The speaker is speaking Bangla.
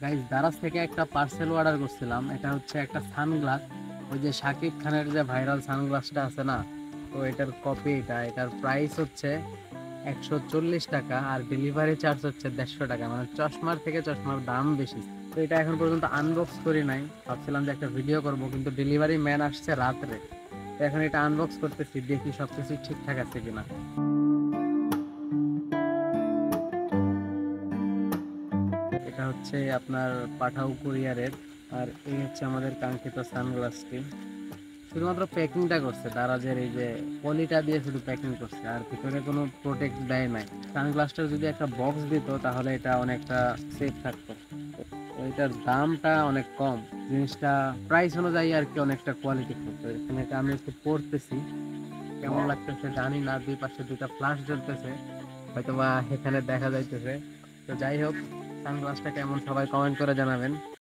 গাইস, দারাজ থেকে একটা পার্সেল অর্ডার করছিলাম। এটা হচ্ছে একটা সানগ্লাস, ওই যে শাকিব খানের যে ভাইরাল সানগ্লাসটা আছে না, তো এটার কপি। এটার প্রাইস হচ্ছে 140 টাকা, আর ডেলিভারি চার্জ হচ্ছে 150 টাকা। মানে চশমার থেকে চশমার দাম বেশি। তো এটা এখন পর্যন্ত আনবক্স করি নাই, ভাবছিলাম যে একটা ভিডিও করব, কিন্তু ডেলিভারি ম্যান আসছে রাত্রে। তো এখন এটা আনবক্স করতেছি, দেখি সবকিছু ঠিকঠাক আছে কিনা। এটা হচ্ছে আপনার পাঠাও কুরিয়ারের। আর এই হচ্ছে আমাদের কাঙ্ক্ষিত সানগ্লাসটি। শুধুমাত্র প্যাকিংটা করছে, দারাজের এই যে পলিটা দিয়ে শুধু প্যাকিং করছে, আর ভিতরে কোনো প্রোটেক্ট দেয় নাই। সানগ্লাসটার যদি একটা বক্স দিত তাহলে এটা অনেকটা সেফ থাকতো। তো এটার দামটা অনেক কম, জিনিসটা প্রাইস অনুযায়ী আর কি অনেকটা কোয়ালিটি করতো। এখানে এটা আমি একটু পড়তেছি, কেমন লাগতেছে জানি না। দুই পাশে দুইটা ফ্লাশ জ্বলতেছে, হয়তো বা এখানে দেখা যাইতেছে। তো যাই হোক, সানগ্লাসটা কেমন সবাই কমেন্ট করে জানাবেন।